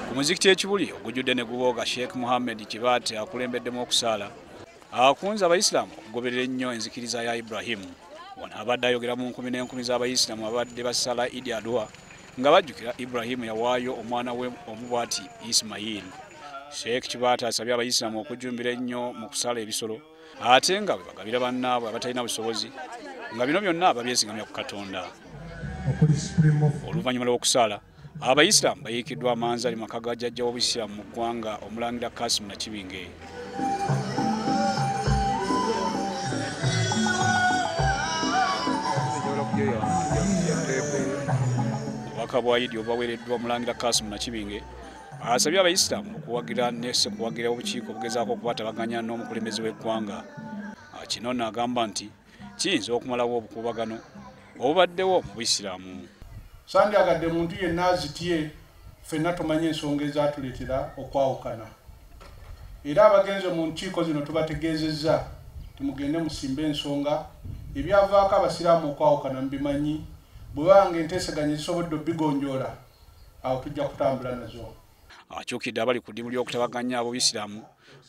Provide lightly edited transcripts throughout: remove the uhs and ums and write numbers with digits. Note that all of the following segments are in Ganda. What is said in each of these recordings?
Ku muzikiti ekibuli ogujjudde ne gubooga Sheikh Mohammed Kibaate akulembeddemu okusaala akunze abayisiraamu okugoberera ennyo enzikiriza ya Ibrahimu. Wano abadde ayogera mu nkumi n'enkumi z'abayisiraamu abadde basala Idi Adua nga bajjukira Ibrahimu yawaayo omwana we omu bw'ati Ismail. Sheikh Kibaate asabye abayisiraamu okujjumbira ennyo mu kusala ebisolo ate nga bwe bagabira bannaabwe abatalina busobozi nga bino byonna babyesigambya ku Katonda. Oluvannyuma lw'okusaala abayisiraamu bayiikiddwa amanzali maka ga jjajja w'obuyisiraamu mu ggwanga Omulangira Kassim Nakibinge. Obubaka bwa Idi obwaweereddwa Omulangira Kassim Nakibinge asabye abayisiraamu okuwagira n'okuwagira obukiiko obugezaako okubatabaganya n'omukulembeze w'eggwanga. Kino n'agamba nti kiyinza okumalawo obukuubagano obubaddewo mu buyisiraamu. Sandyagadde muntu yenna azitye ffenna tumanye ensonga ezatuleetera okwawukana. Era abagenze mu nkiiko zino tubategeezezza timugende musimbe ensonga ebyavaako abasiraamu okwawukana mbimanyi bwe banga enteesaganya zisobodde obigonjoola awo tujja kutambula nazo. Akyukidde abali ku ddimu ly'okutabaganya ab'obuyisiraamu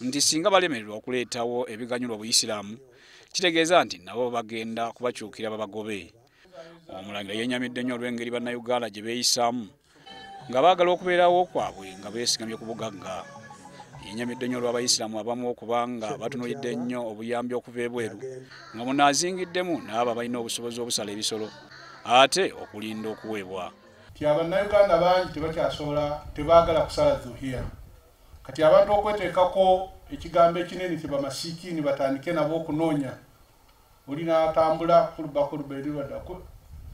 nti singa balemererwa okuleetawo ebiganyulwa obuyisiraamu kitegeeza nti nabo bagenda kubakyukira babagobe. Omulangira yennyamidde nnyo olw'engeri bannayuganda gye beeyisaamu nga baagala okubeerawo kwabwe nga beesigamye ku bugagga. Yennyamidde nnyo olw'abayisiraamu abamu okubanga batunuulidde nnyo obuyambi okuva ebweru nga munaazingiddemu n'abo abalina obusobozi obusala ebisolo ate okulinda okuweebwa. Kati abannayuganda bangi tebaagala kusala zuhiya. Kati abantu okweteekako ekigambo ekinene tebamasiikiini batandike nabo okunoonya. Oli n'atambula kuluba eriwadda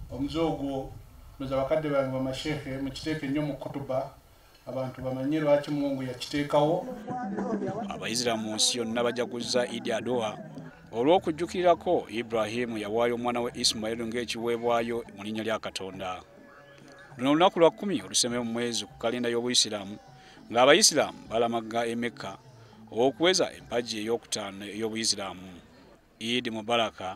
omuze ogwo loza bakadde bange bamashehe mukiteeke nnyo mu kutuba abantu bamanye lwaki Mungu yakiteekawo. Abayisiraamu mu nsi yonna bajaguzza Idi Adua olw'okujjukirirako Ibrahimu yawaayo omwana we Ismail ng'ekiweebwayo mu linnya lya Katonda. Luno olunaku lwa 10 olusembe mu mwezi ku kalenda y'obuyisiraamu ng'abayisiraamu balamaga e Mecca okuweza empagi ey'okutaano ey'obuyisiraamu. Eid Mubaraka.